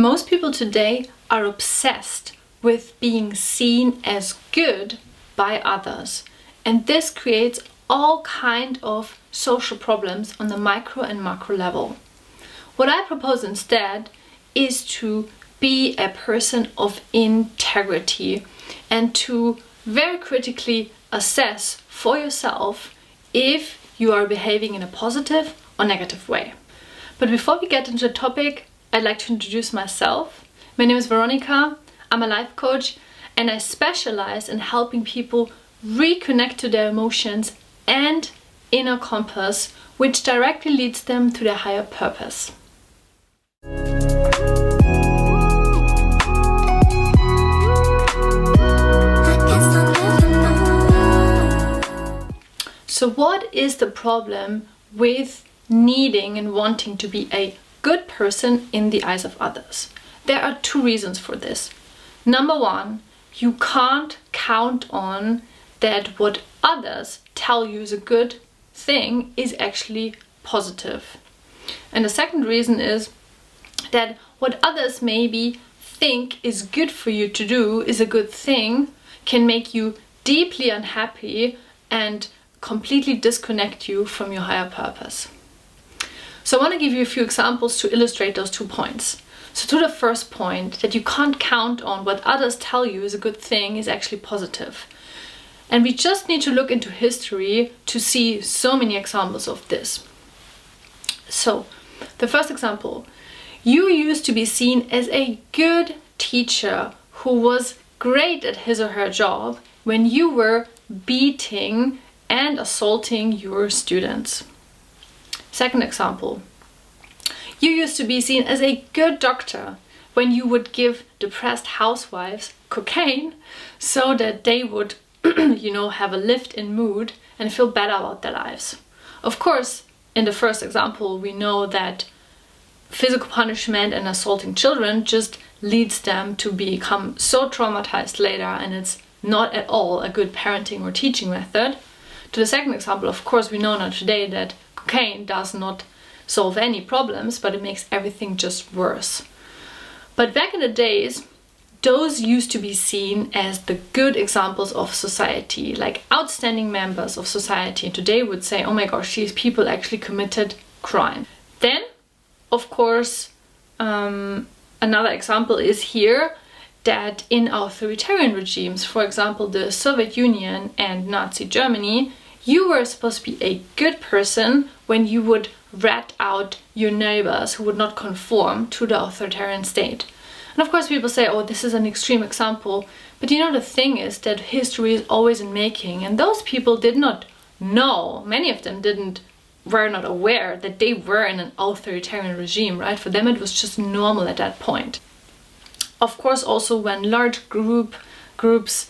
Most people today are obsessed with being seen as good by others, and this creates all kind of social problems on the micro and macro level. What I propose instead is to be a person of integrity and to very critically assess for yourself if you are behaving in a positive or negative way. But before we get into the topic, I'd like to introduce myself. My name is Veronica, I'm a life coach, and I specialize in helping people reconnect to their emotions and inner compass, which directly leads them to their higher purpose. So what is the problem with needing and wanting to be a good person in the eyes of others? There are two reasons for this. Number one, you can't count on that what others tell you is a good thing is actually positive. And the second reason is that what others maybe think is good for you to do is a good thing can make you deeply unhappy and completely disconnect you from your higher purpose. So I want to give you a few examples to illustrate those 2 points. So to the first point, that you can't count on what others tell you is a good thing is actually positive. And we just need to look into history to see so many examples of this. So the first example, you used to be seen as a good teacher who was great at his or her job when you were beating and assaulting your students. Second example, you used to be seen as a good doctor when you would give depressed housewives cocaine so that they would, have a lift in mood and feel better about their lives. Of course, in the first example, we know that physical punishment and assaulting children just leads them to become so traumatized later, and it's not at all a good parenting or teaching method. To the second example, of course, we know now today that cocaine does not solve any problems, but it makes everything just worse. But back in the days, those used to be seen as the good examples of society, like outstanding members of society. And today would say, oh my gosh, these people actually committed crime. Then, of course, another example is here that in authoritarian regimes, for example, the Soviet Union and Nazi Germany, you were supposed to be a good person when you would rat out your neighbors who would not conform to the authoritarian state. And of course people say, oh, this is an extreme example, but the thing is that history is always in making, and those people did not know, many of them were not aware that they were in an authoritarian regime, right? For them it was just normal at that point. Of course, also when large groups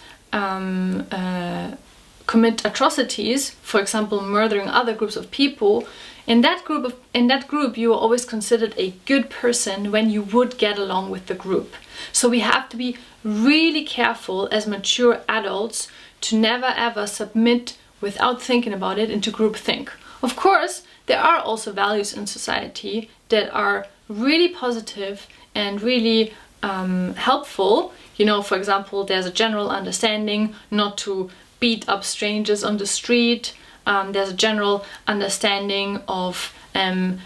commit atrocities, for example, murdering other groups of people, in that group you were always considered a good person when you would get along with the group. So we have to be really careful as mature adults to never ever submit without thinking about it into groupthink. Of course, there are also values in society that are really positive and really helpful. For example, there's a general understanding not to beat up strangers on the street. There's a general understanding of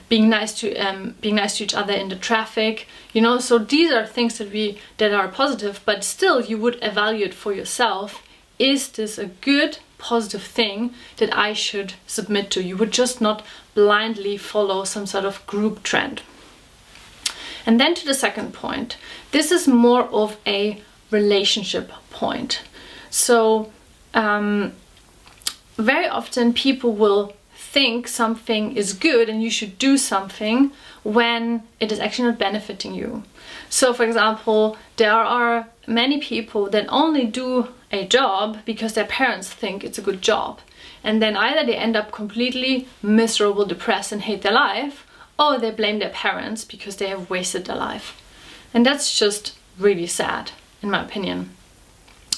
being nice to each other in the traffic. So these are things that are positive, but still you would evaluate for yourself: is this a good, positive thing that I should submit to? You would just not blindly follow some sort of group trend. And then to the second point, this is more of a relationship point. So very often people will think something is good and you should do something when it is actually not benefiting you. So for example, there are many people that only do a job because their parents think it's a good job, and then either they end up completely miserable, depressed and hate their life, or they blame their parents because they have wasted their life. And that's just really sad, in my opinion.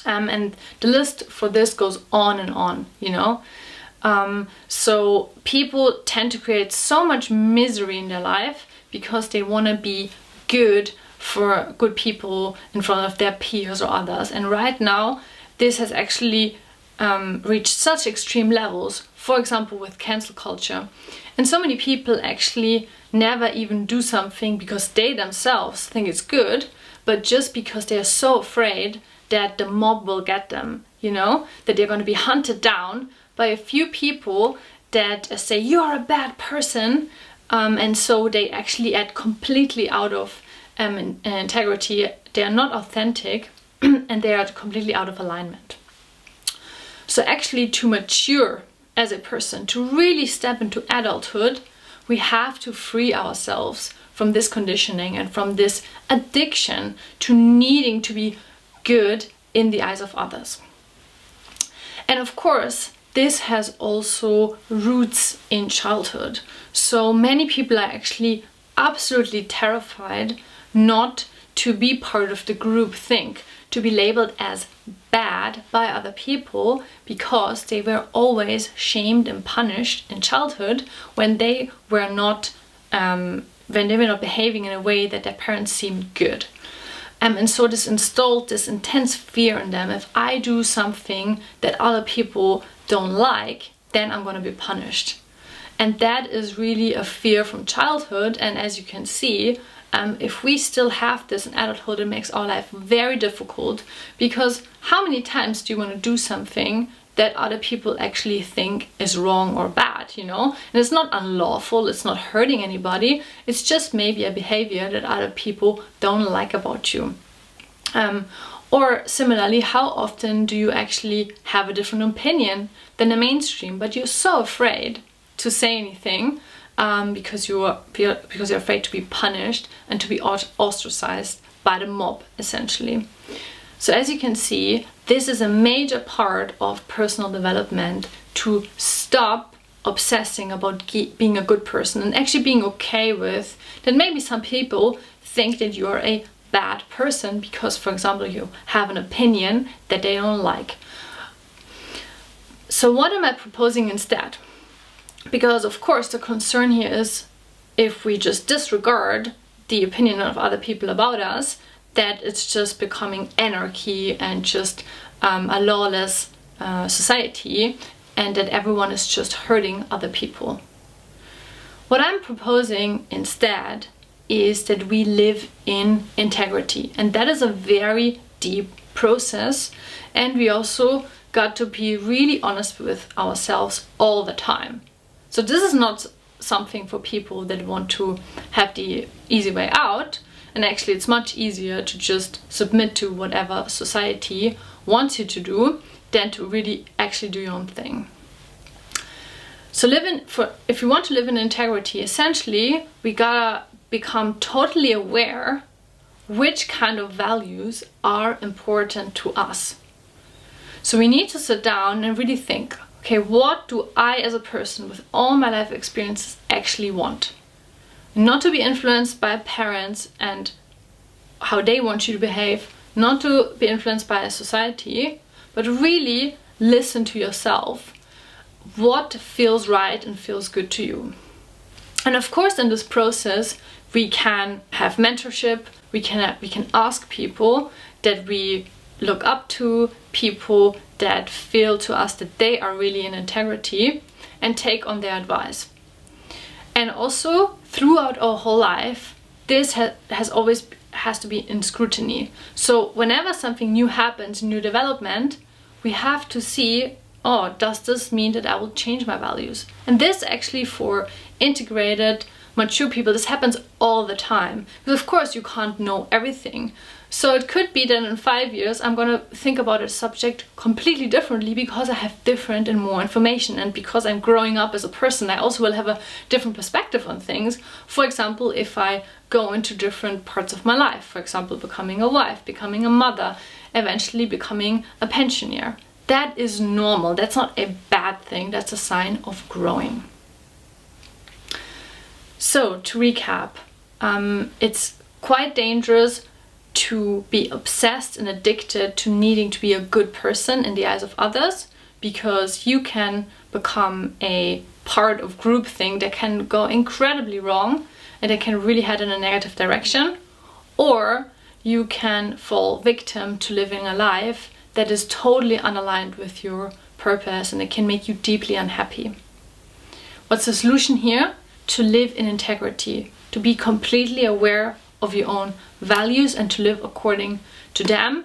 And the list for this goes on and on, So people tend to create so much misery in their life because they want to be good for good people in front of their peers or others. And right now, this has actually reached such extreme levels, for example, with cancel culture. And so many people actually never even do something because they themselves think it's good, but just because they are so afraid that the mob will get them, you know, that they're going to be hunted down by a few people that say you're a bad person, and so they actually act completely out of integrity. They are not authentic and they are completely out of alignment. So actually, to mature as a person, to really step into adulthood, we have to free ourselves from this conditioning and from this addiction to needing to be good in the eyes of others. And of course, this has also roots in childhood. So many people are actually absolutely terrified not to be part of the group think, to be labeled as bad by other people, because they were always shamed and punished in childhood when they were not behaving in a way that their parents seemed good. And so this installed this intense fear in them. If I do something that other people don't like, then I'm going to be punished. And that is really a fear from childhood. And as you can see, if we still have this in adulthood, it makes our life very difficult, because how many times do you want to do something that other people actually think is wrong or bad, you know? And it's not unlawful, it's not hurting anybody, it's just maybe a behavior that other people don't like about you. Or similarly, how often do you actually have a different opinion than the mainstream, but you're so afraid to say anything because you're afraid to be punished and to be ostracized by the mob, essentially. So as you can see, this is a major part of personal development, to stop obsessing about being a good person and actually being okay with that maybe some people think that you're a bad person because, for example, you have an opinion that they don't like. So what am I proposing instead? Because of course the concern here is, if we just disregard the opinion of other people about us, that it's just becoming anarchy and just a lawless society, and that everyone is just hurting other people. What I'm proposing instead is that we live in integrity, and that is a very deep process, and we also got to be really honest with ourselves all the time. So this is not something for people that want to have the easy way out, and actually it's much easier to just submit to whatever society wants you to do than to really actually do your own thing. So if you want to live in integrity, essentially we gotta become totally aware which kind of values are important to us. So we need to sit down and really think, okay, what do I as a person with all my life experiences actually want? Not to be influenced by parents and how they want you to behave, not to be influenced by a society, but really listen to yourself. What feels right and feels good to you? And of course, in this process, we can have mentorship, we can ask people that we look up to, people that feel to us that they are really in integrity, and take on their advice. And also, throughout our whole life, this has to be in scrutiny. So whenever something new happens, new development, we have to see, oh, does this mean that I will change my values? And this actually, for integrated, mature people, this happens all the time. Because of course you can't know everything. So it could be that in 5 years I'm going to think about a subject completely differently because I have different and more information, and because I'm growing up as a person, I also will have a different perspective on things. For example, if I go into different parts of my life, for example, becoming a wife, becoming a mother, eventually becoming a pensioner. That is normal. That's not a bad thing. That's a sign of growing. So to recap, it's quite dangerous to be obsessed and addicted to needing to be a good person in the eyes of others, because you can become a part of groupthink that can go incredibly wrong and that can really head in a negative direction. or you can fall victim to living a life that is totally unaligned with your purpose, and it can make you deeply unhappy. What's the solution here? To live in integrity, to be completely aware of your own values and to live according to them.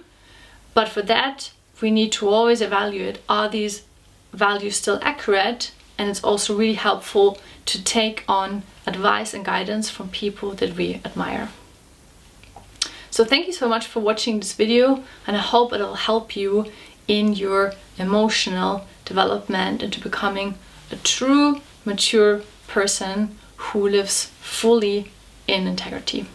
But for that, we need to always evaluate, are these values still accurate? And it's also really helpful to take on advice and guidance from people that we admire. So thank you so much for watching this video, and I hope it'll help you in your emotional development into becoming a true, mature person who lives fully in integrity.